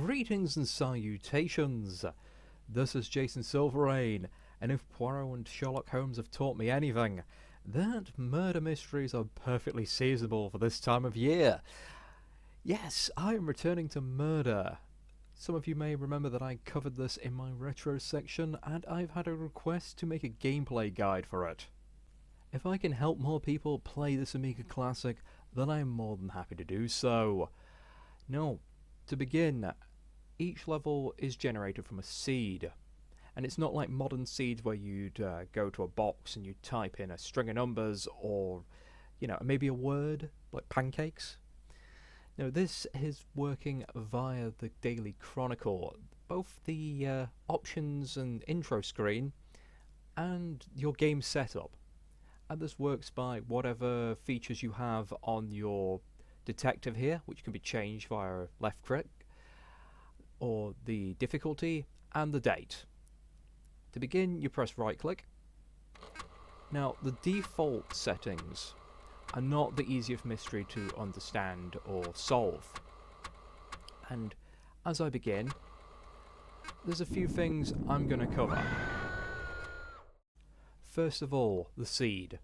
Greetings and salutations! This is Jason Silverain, and if Poirot and Sherlock Holmes have taught me anything, that murder mysteries are perfectly seasonable for this time of year. Yes, I am returning to murder. Some of you may remember that I covered this in my retro section, and I've had a request to make a gameplay guide for it. If I can help more people play this Amiga classic, then I am more than happy to do so. Now, to begin, each level is generated from a seed, and it's not like modern seeds where you'd go to a box and you type in a string of numbers or, maybe a word, like pancakes. Now this is working via the Daily Chronicle, both the options and intro screen and your game setup. And this works by whatever features you have on your detective here, which can be changed via left click, or the difficulty and the date. To begin, you press right click. Now the default settings are not the easiest mystery to understand or solve, and as I begin, there's a few things I'm going to cover. First of all, the seed.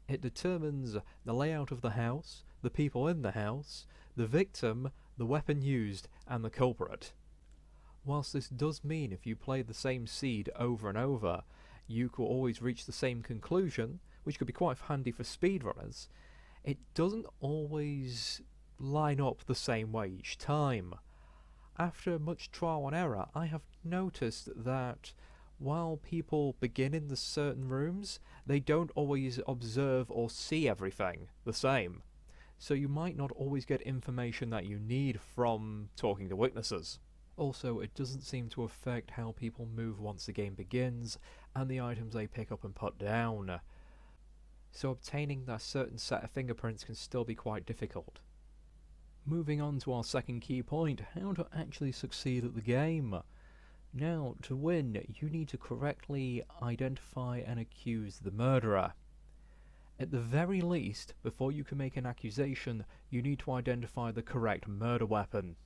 It determines the layout of the house, the people in the house, the victim, the weapon used, and the culprit. Whilst this does mean if you play the same seed over and over, you could always reach the same conclusion, which could be quite handy for speedrunners, it doesn't always line up the same way each time. After much trial and error, I have noticed that while people begin in the certain rooms, they don't always observe or see everything the same. So you might not always get information that you need from talking to witnesses. Also, it doesn't seem to affect how people move once the game begins and the items they pick up and put down. So obtaining that certain set of fingerprints can still be quite difficult. Moving on to our second key point, how to actually succeed at the game. Now, to win, you need to correctly identify and accuse the murderer. At the very least, before you can make an accusation, you need to identify the correct murder weapon.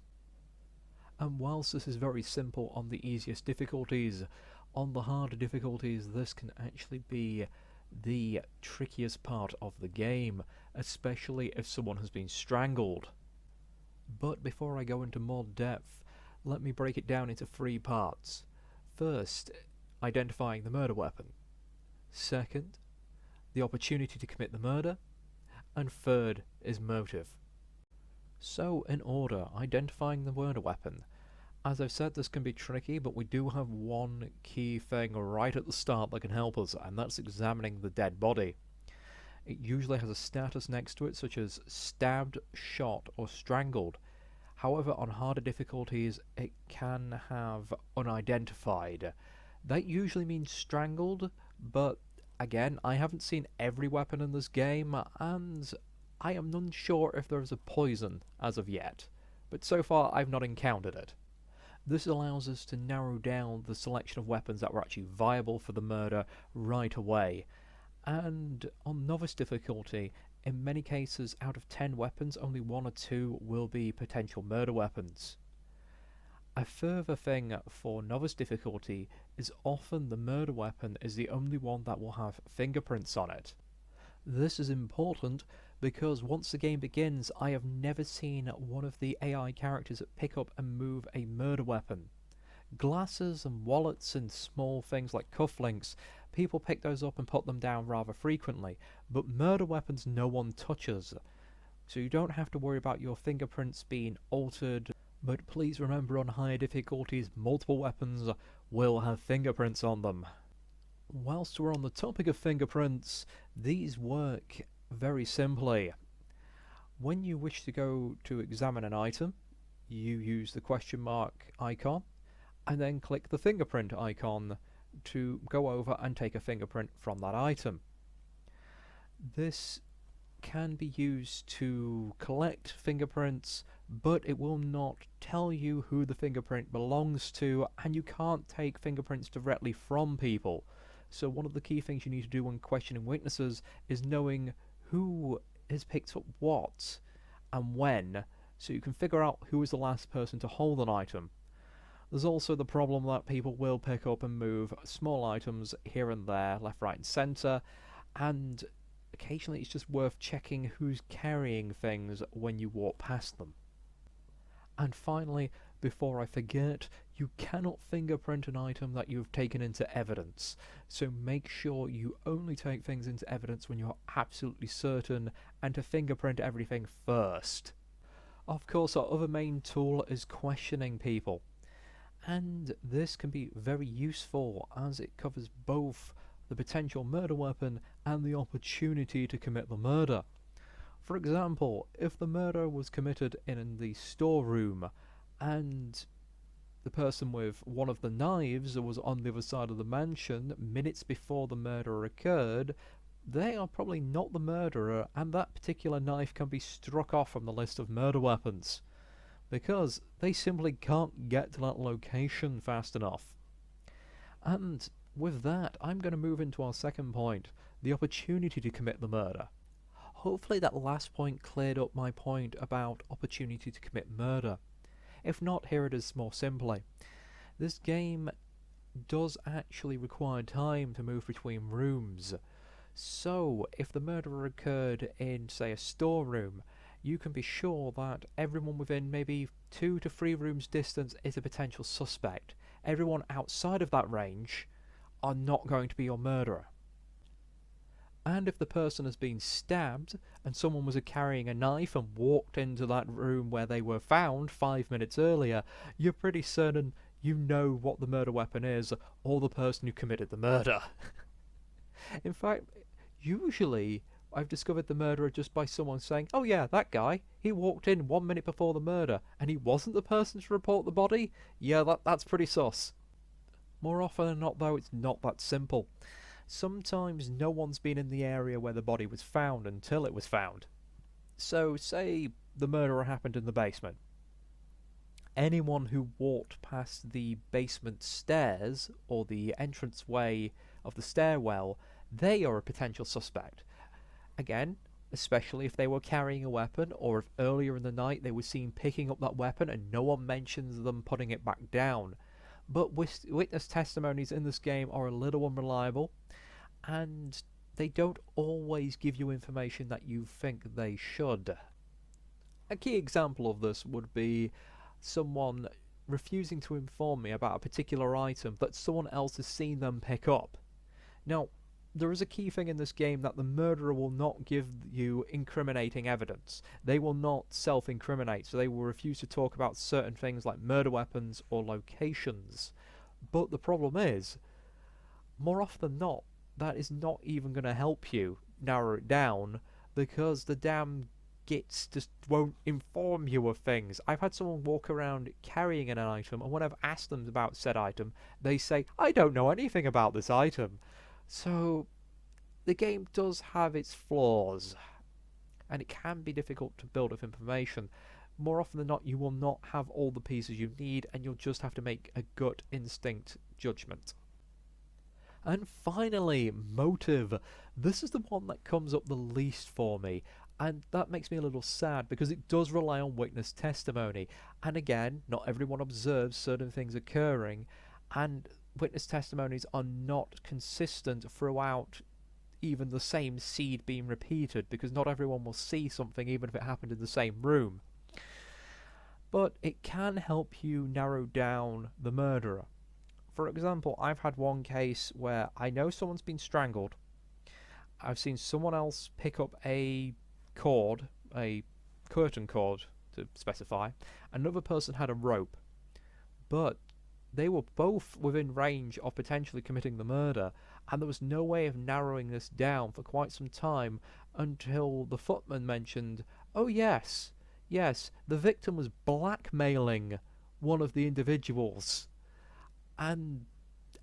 And whilst this is very simple on the easiest difficulties, on the harder difficulties this can actually be the trickiest part of the game, especially if someone has been strangled. But before I go into more depth, let me break it down into three parts. First, identifying the murder weapon. Second, the opportunity to commit the murder. And third is motive. So, in order, identifying the murder weapon. As I've said, this can be tricky, but we do have one key thing right at the start that can help us, and that's examining the dead body. It usually has a status next to it, such as stabbed, shot, or strangled. However, on harder difficulties, it can have unidentified. That usually means strangled, but again, I haven't seen every weapon in this game, and I am unsure if there is a poison as of yet, but so far I've not encountered it. This allows us to narrow down the selection of weapons that were actually viable for the murder right away. And on novice difficulty, in many cases out of 10 weapons, only 1 or 2 will be potential murder weapons. A further thing for novice difficulty is often the murder weapon is the only one that will have fingerprints on it. This is important because once the game begins, I have never seen one of the AI characters pick up and move a murder weapon. Glasses and wallets and small things like cufflinks, people pick those up and put them down rather frequently, but murder weapons no one touches. So you don't have to worry about your fingerprints being altered, but please remember on higher difficulties, multiple weapons will have fingerprints on them. Whilst we're on the topic of fingerprints, these work very simply. When you wish to go to examine an item, you use the question mark icon and then click the fingerprint icon to go over and take a fingerprint from that item. This can be used to collect fingerprints, but it will not tell you who the fingerprint belongs to, and you can't take fingerprints directly from people. So one of the key things you need to do when questioning witnesses is knowing who has picked up what and when, so you can figure out who was the last person to hold an item. There's also the problem that people will pick up and move small items here and there, left, right and centre, and occasionally it's just worth checking who's carrying things when you walk past them. And finally, before I forget, you cannot fingerprint an item that you've taken into evidence, so make sure you only take things into evidence when you're absolutely certain, and to fingerprint everything first. Of course, our other main tool is questioning people, and this can be very useful as it covers both the potential murder weapon and the opportunity to commit the murder. For example, if the murder was committed in the storeroom and the person with one of the knives was on the other side of the mansion minutes before the murder occurred, they are probably not the murderer, and that particular knife can be struck off from the list of murder weapons, because they simply can't get to that location fast enough. And with that, I'm going to move into our second point, the opportunity to commit the murder. Hopefully that last point cleared up my point about opportunity to commit murder. If not, here it is more simply. This game does actually require time to move between rooms. So, if the murder occurred in, say, a storeroom, you can be sure that everyone within maybe 2 to 3 rooms distance is a potential suspect. Everyone outside of that range are not going to be your murderer. And if the person has been stabbed and someone was carrying a knife and walked into that room where they were found 5 minutes earlier, you're pretty certain you know what the murder weapon is, or the person who committed the murder. In fact, usually I've discovered the murderer just by someone saying, "Oh yeah, that guy, he walked in 1 minute before the murder, and he wasn't the person to report the body? Yeah, that's pretty sus." More often than not though, it's not that simple. Sometimes no one's been in the area where the body was found until it was found. So, say the murder happened in the basement. Anyone who walked past the basement stairs, or the entranceway of the stairwell, they are a potential suspect. Again, especially if they were carrying a weapon, or if earlier in the night they were seen picking up that weapon and no one mentions them putting it back down. But witness testimonies in this game are a little unreliable, and they don't always give you information that you think they should. A key example of this would be someone refusing to inform me about a particular item that someone else has seen them pick up. Now, there is a key thing in this game that the murderer will not give you incriminating evidence. They will not self-incriminate, so they will refuse to talk about certain things like murder weapons or locations. But the problem is, more often than not, that is not even going to help you narrow it down, because the damn gits just won't inform you of things. I've had someone walk around carrying an item, and when I've asked them about said item, they say, "I don't know anything about this item." So, the game does have its flaws, and it can be difficult to build up information. More often than not, you will not have all the pieces you need, and you'll just have to make a gut instinct judgment. And finally, motive. This is the one that comes up the least for me, and that makes me a little sad because it does rely on witness testimony. And again, not everyone observes certain things occurring, and witness testimonies are not consistent throughout even the same seed being repeated, because not everyone will see something even if it happened in the same room. But it can help you narrow down the murderer. For example, I've had one case where I know someone's been strangled. I've seen someone else pick up a cord, a curtain cord to specify. Another person had a rope. But they were both within range of potentially committing the murder, and there was no way of narrowing this down for quite some time until the footman mentioned, "Oh yes, the victim was blackmailing one of the individuals." And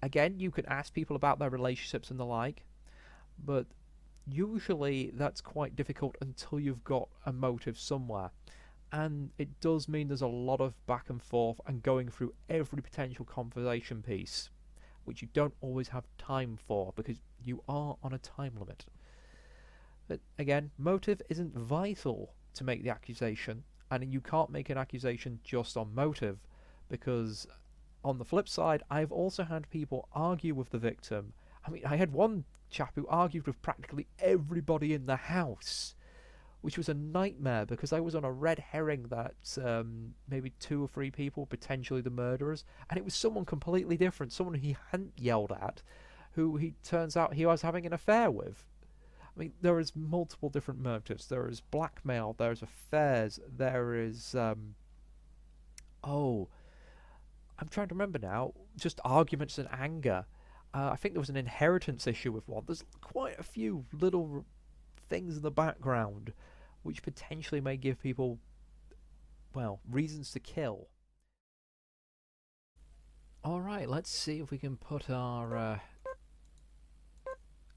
again, you can ask people about their relationships and the like, but usually that's quite difficult until you've got a motive somewhere. And it does mean there's a lot of back and forth and going through every potential conversation piece, which you don't always have time for because you are on a time limit. But again, motive isn't vital to make the accusation, And you can't make an accusation just on motive, because on the flip side, I've also had people argue with the victim. I mean, I had one chap who argued with practically everybody in the house, which was a nightmare because I was on a red herring that maybe 2 or 3 people, potentially the murderers, and it was someone completely different, someone he hadn't yelled at, who he turns out he was having an affair with. I mean, there is multiple different motives. There is blackmail, there's affairs, there is, oh, I'm trying to remember now, just arguments and anger. I think there was an inheritance issue with one. There's quite a few little things in the background which potentially may give people, well, reasons to kill. Alright, let's see if we can put our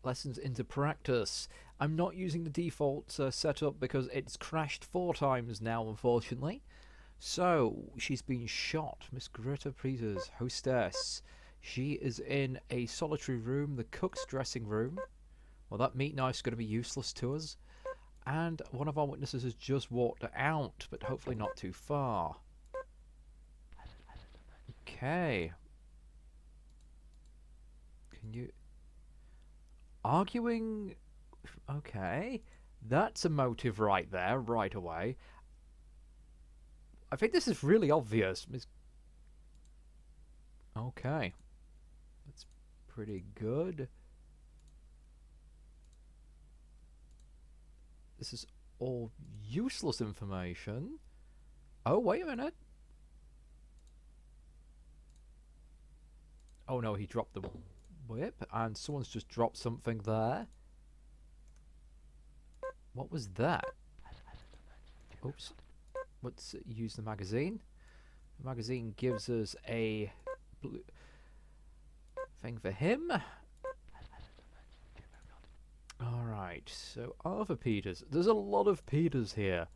lessons into practice. I'm not using the default setup because it's crashed 4 times now, unfortunately. So, she's been shot. Miss Greta Peters, hostess. She is in a solitary room, the cook's dressing room. Well, that meat knife's going to be useless to us. And one of our witnesses has just walked out, but hopefully not too far. Okay. Can you... Arguing... Okay. That's a motive right there, right away. I think this is really obvious. Okay. That's pretty good. This is all useless information. Oh, wait a minute. Oh no, he dropped the whip, and someone's just dropped something there. What was that? Oops. Let's use the magazine. The magazine gives us a blue thing for him. Alright, so Arthur Peters. There's a lot of Peters here.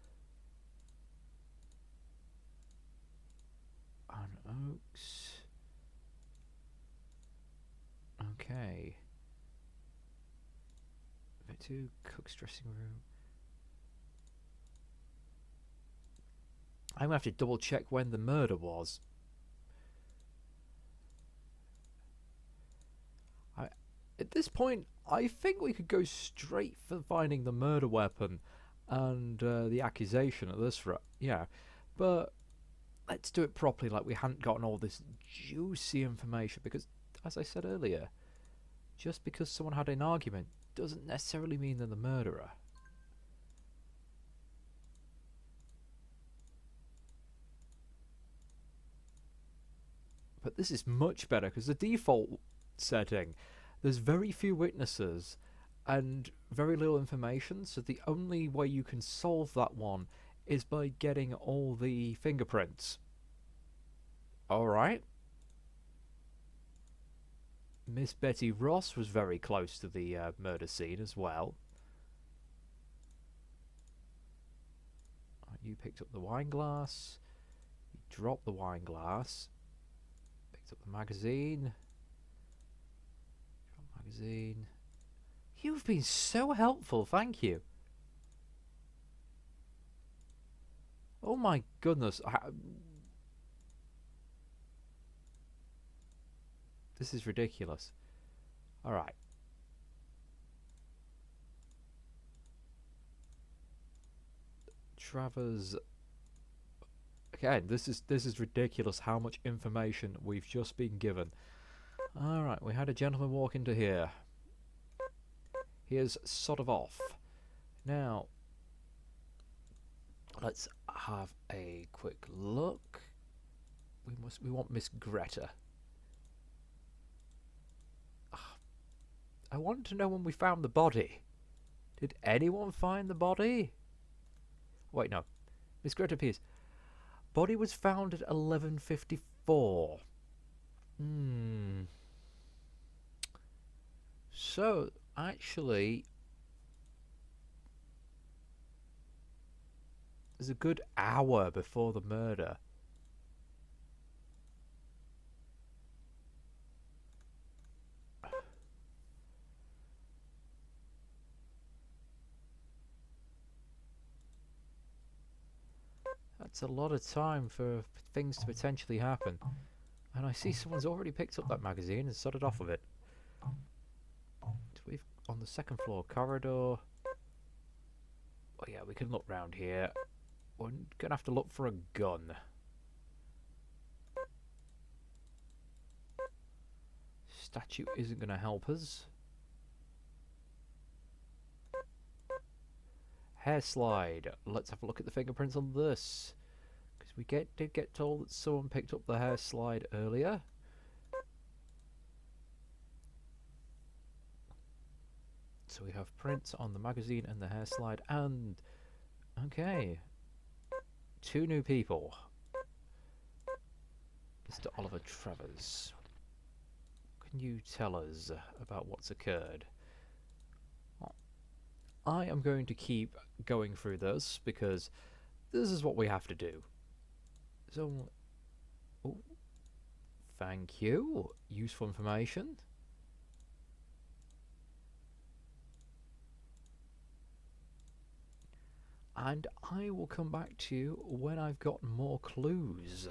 On Oaks. Okay. V2, cook's dressing room. I'm going to have to double check when the murder was. At this point, I think we could go straight for finding the murder weapon and the accusation at this rate. Yeah, but let's do it properly, like we hadn't gotten all this juicy information, because, as I said earlier, just because someone had an argument doesn't necessarily mean they're the murderer. But this is much better, because the default setting, there's very few witnesses and very little information, so the only way you can solve that one is by getting all the fingerprints. Alright. Miss Betty Ross was very close to the murder scene as well. You picked up the wine glass. You dropped the wine glass. Picked up the magazine. Magazine. You've been so helpful, thank you. Oh my goodness. This is ridiculous. Alright. Travers. Again, this is ridiculous how much information we've just been given. Alright, we had a gentleman walk into here. He is sort of off. Now, let's have a quick look. We want Miss Greta. I want to know when we found the body. Did anyone find the body? Wait, no. Miss Greta Pierce. Body was found at 11:54. So, actually, there's a good hour before the murder. That's a lot of time for things to potentially happen. And I see someone's already picked up that magazine and started off with it. So we've on the second floor corridor. Oh yeah, we can look round here. We're gonna have to look for a gun. Statue isn't gonna help us. Hair slide. Let's have a look at the fingerprints on this. Because we did get told that someone picked up the hair slide earlier. So we have prints on the magazine and the hair slide and... Okay. 2 new people. Mr. Oliver Travers. Can you tell us about what's occurred? Well, I am going to keep going through this because this is what we have to do. So... Oh, thank you. Useful information. And I will come back to you when I've got more clues.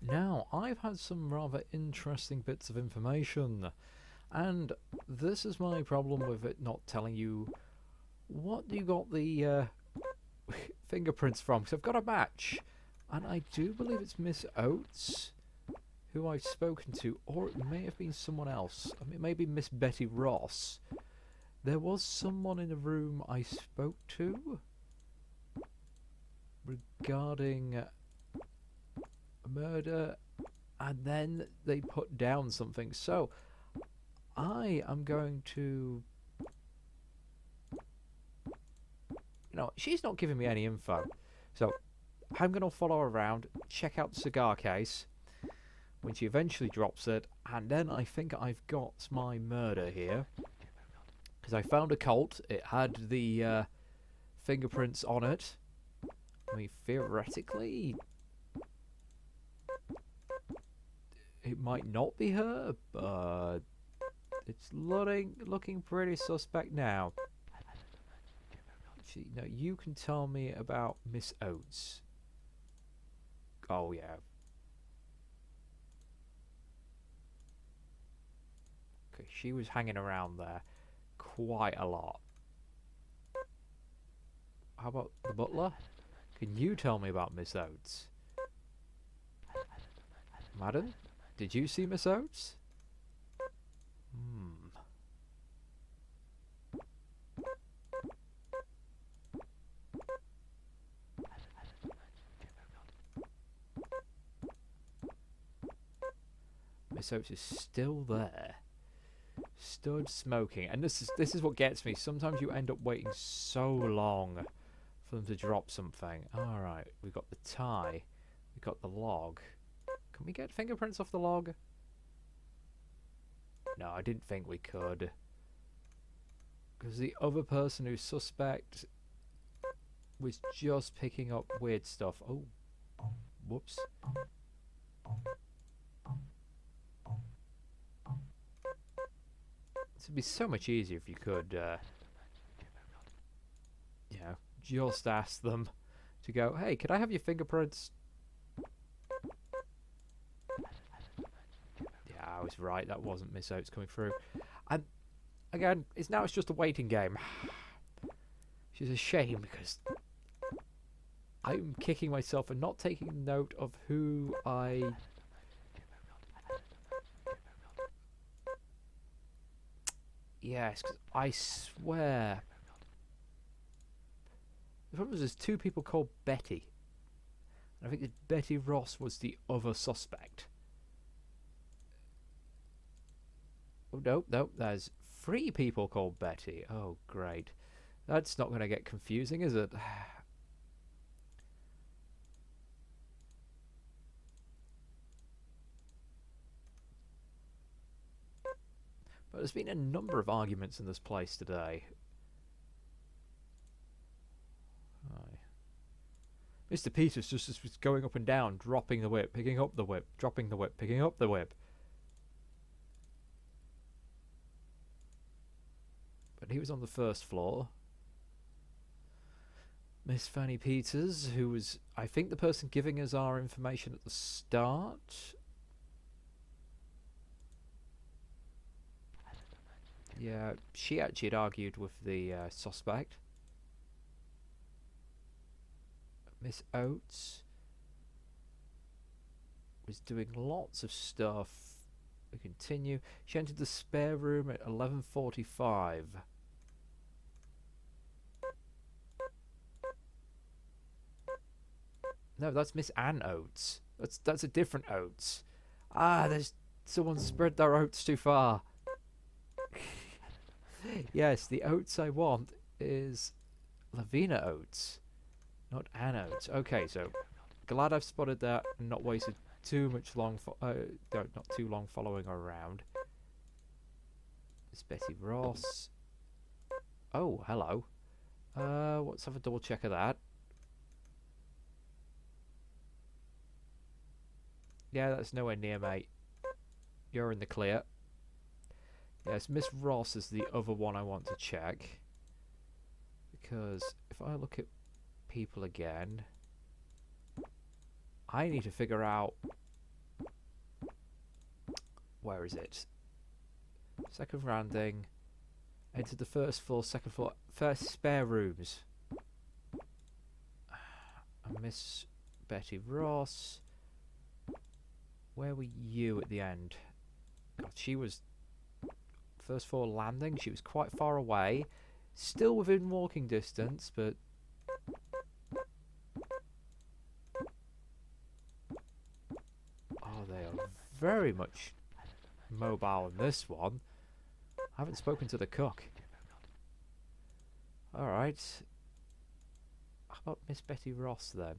Now, I've had some rather interesting bits of information, and this is my problem with it not telling you what you got the fingerprints from, because I've got a match, and I do believe it's Miss Oates who I've spoken to, or it may have been someone else. I mean, it may be Miss Betty Ross. There was someone in the room I spoke to regarding a murder, and then they put down something. So I am going to... No, she's not giving me any info. So I'm going to follow her around, check out the cigar case when she eventually drops it, and then I think I've got my murder here. Because I found a Colt. It had the fingerprints on it. I mean, theoretically, it might not be her, but it's looking pretty suspect now. Actually, no, you can tell me about Miss Oates. Oh, yeah. Okay, she was hanging around there quite a lot. How about the butler? Can you tell me about Miss Oates? Madam, did you see Miss Oates? Miss Oates is still there. Stood smoking. And this is what gets me. Sometimes you end up waiting so long for them to drop something. Alright, we've got the tie. We've got the log. Can we get fingerprints off the log? No, I didn't think we could. Because the other person who's suspect was just picking up weird stuff. Oh, whoops. This would be so much easier if you could, you know, just ask them to go, hey, could I have your fingerprints? Yeah, I was right. That wasn't Miss Oates coming through. And again, it's just a waiting game. Which is a shame because I'm kicking myself for not taking note of who I... Yes, because I swear... The problem is there's 2 people called Betty. And I think that Betty Ross was the other suspect. Oh, no, there's 3 people called Betty. Oh, great. That's not going to get confusing, is it? But there's been a number of arguments in this place today. Hi. Mr. Peters just was going up and down, dropping the whip, picking up the whip, dropping the whip, picking up the whip. But he was on the first floor. Miss Fanny Peters, who was, I think, the person giving us our information at the start. Yeah, she actually had argued with the suspect. Miss Oates was doing lots of stuff. We continue. She entered the spare room at 11:45. No, that's Miss Ann Oates. That's a different Oates. Ah, there's someone spread their oats too far. Yes, the oats I want is Lavina Oates, not Ann Oates. Okay, so glad I've spotted that and not wasted too much not too long following her around. It's Betty Ross. Oh, hello. Let's have a double check of that. Yeah, that's nowhere near, mate. You're in the clear. Yes, Miss Ross is the other one I want to check. Because if I look at people again, I need to figure out... Where is it? Second landing. Entered the first floor, second floor, first spare rooms. And Miss Betty Ross. Where were you at the end? God, she was... First floor landing, she was quite far away. Still within walking distance, but... Oh, they are very much mobile in this one. I haven't spoken to the cook. Alright. How about Miss Betty Ross then?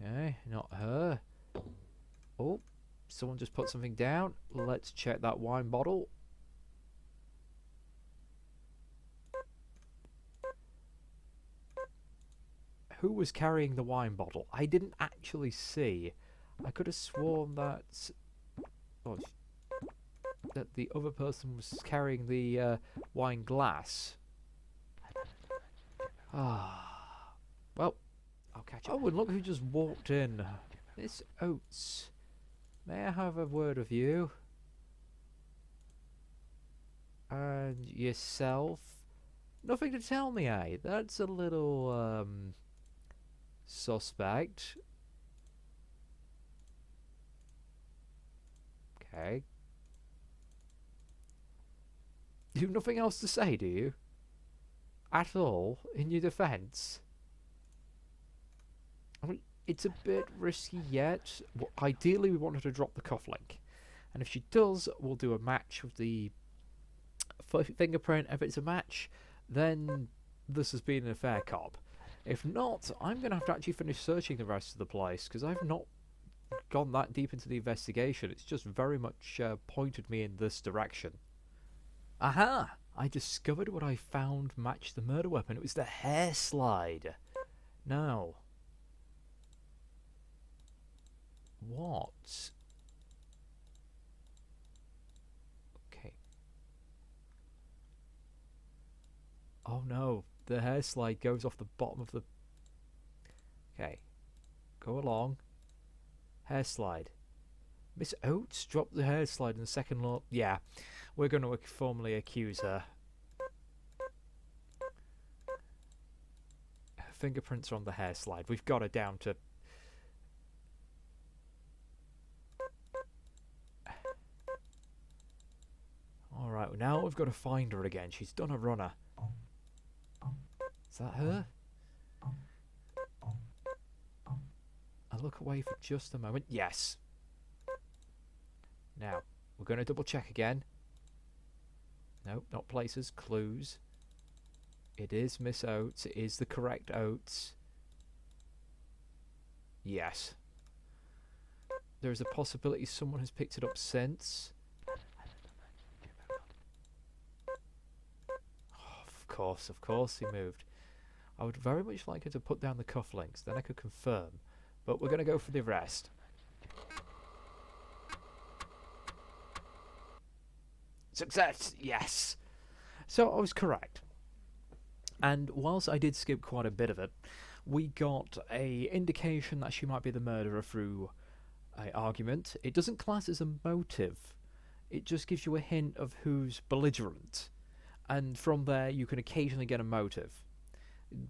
Okay, not her. Oh, someone just put something down. Let's check that wine bottle. Who was carrying the wine bottle? I didn't actually see. I could have sworn that... Oh, that the other person was carrying the wine glass. Ah, well, I'll catch up. Oh, and look who just walked in. Miss Oates. May I have a word with you? And yourself? Nothing to tell me, eh? That's a little, suspect. Okay. You've nothing else to say, do you? At all, in your defence? I mean, it's a bit risky yet. Well, ideally, we want her to drop the cufflink. And if she does, we'll do a match with the fingerprint. If it's a match, then this has been a fair cop. If not, I'm going to have to actually finish searching the rest of the place, because I've not gone that deep into the investigation. It's just very much pointed me in this direction. Aha! I discovered what I found matched the murder weapon. It was the hair slide. Now, what? Okay. Oh no, the hair slide goes off the bottom of the... Okay. Go along. Hair slide. Miss Oates dropped the hair slide in the second law. Yeah, we're going to formally accuse her. Her fingerprints are on the hair slide. We've got her down to... Alright, now we've got to find her again. She's done a runner. Is that her? I look away for just a moment. Yes. Now, we're going to double check again. Nope, not places, clues. It is Miss Oates. It is the correct Oates. Yes. There is a possibility someone has picked it up since. Oh, of course he moved. I would very much like her to put down the cufflinks, then I could confirm. But we're going to go for the rest. Success! Yes! So I was correct. And whilst I did skip quite a bit of it, we got a indication that she might be the murderer through a argument. It doesn't class as a motive. It just gives you a hint of who's belligerent. And from there, you can occasionally get a motive.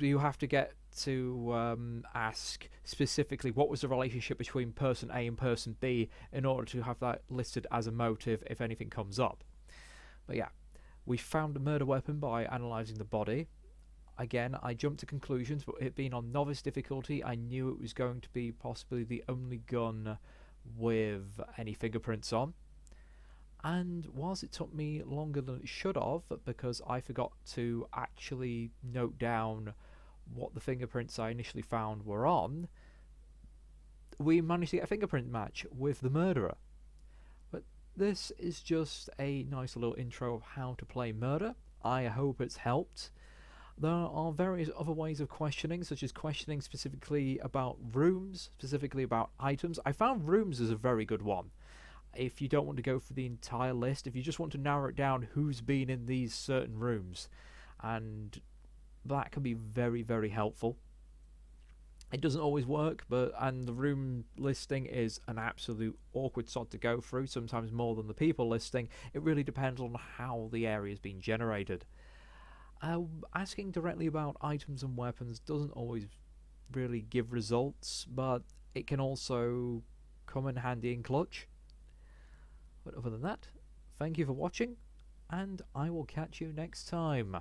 You have to get to ask specifically what was the relationship between person A and person B in order to have that listed as a motive if anything comes up. But yeah, we found a murder weapon by analysing the body. Again, I jumped to conclusions, but it being on novice difficulty, I knew it was going to be possibly the only gun with any fingerprints on. And whilst it took me longer than it should have, because I forgot to actually note down what the fingerprints I initially found were on, we managed to get a fingerprint match with the murderer. But this is just a nice little intro of how to play murder. I hope it's helped. There are various other ways of questioning, such as questioning specifically about rooms, specifically about items. I found rooms as a very good one. If you don't want to go for the entire list, if you just want to narrow it down who's been in these certain rooms, and that can be very, very helpful. It doesn't always work, and the room listing is an absolute awkward sod to go through, sometimes more than the people listing. It really depends on how the area is being generated. Asking directly about items and weapons doesn't always really give results, but it can also come in handy in clutch. But other than that, thank you for watching, and I will catch you next time.